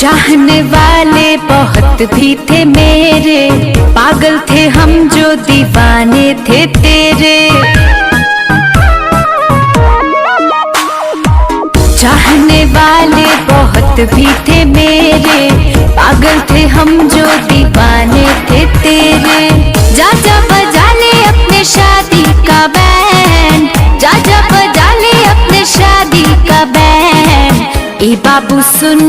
चाहने वाले बहुत भी थे मेरे, पागल थे हम जो दीवाने थे तेरे। चाहने वाले बहुत भी थे मेरे, पागल थे हम जो दीवाने थे तेरे। जा जा बजा ले अपने शादी का बैंड, जा जा बजा ले अपने शादी का band. A Babu soon,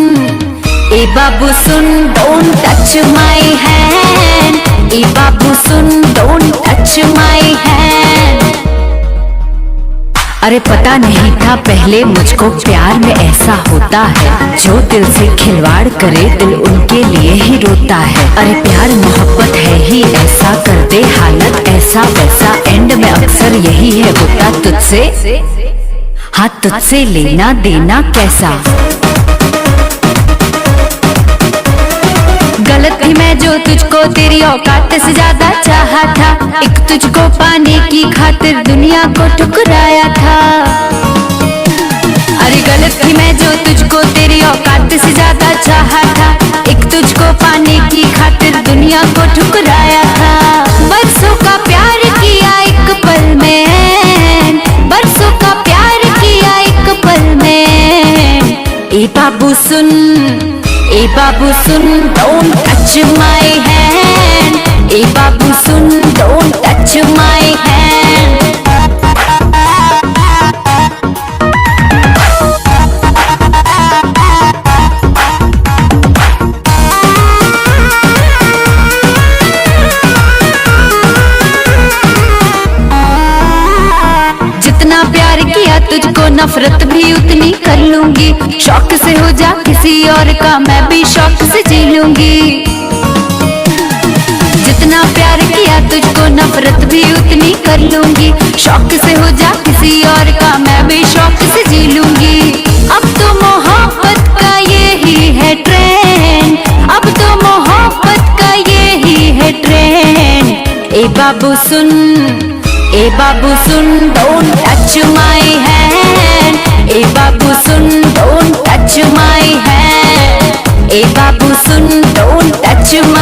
A Babu soon, don't touch my hand। A Babu soon, don't touch my hand। अरे पता नहीं था पहले मुझको प्यार में ऐसा होता है, जो दिल से खिलवाड़ करे दिल उनके लिए ही रोता है। अरे प्यार मोहब्बत है ही ऐसा, कर दे हालत ऐसा वैसा, एंड में अक्सर यही है होता तुझसे, हाँ तुझसे लेना देना कैसा। गलत थी मैं जो तुझको तेरी औकात से ज्यादा चाहा था, एक तुझको पाने की खातिर दुनिया को ठुकराया था। अरे गलत थी मैं जो तुझको तेरी औकात से ज्यादा चाहा था, एक तुझको पाने की खातिर दुनिया को ठुकराया था। बरसों का प्यार किया एक पल में, बरसों का प्यार किया एक पल में। ए बाबू सुन, ए बाबू सुन, don't touch my hand। A Babu soon, don't touch my hand। जितना प्यार किया तुझको नफरत भी उतनी कर लूंगी, शौक से हो जा किसी और का मैं भी शौक से जी लूंगी। जितना प्यार किया तुझको नफरत भी उतनी कर लूंगी, शौक से हो जा किसी और का मैं भी शौक से जी लूंगी। अब तो मोहब्बत का यही है ट्रेंड, अब तो मोहब्बत का यही है trend. A Babu soon, A Babu soon, don't touch my hand। A Babu soon, don't touch my hand। A Babu soon, don't touch my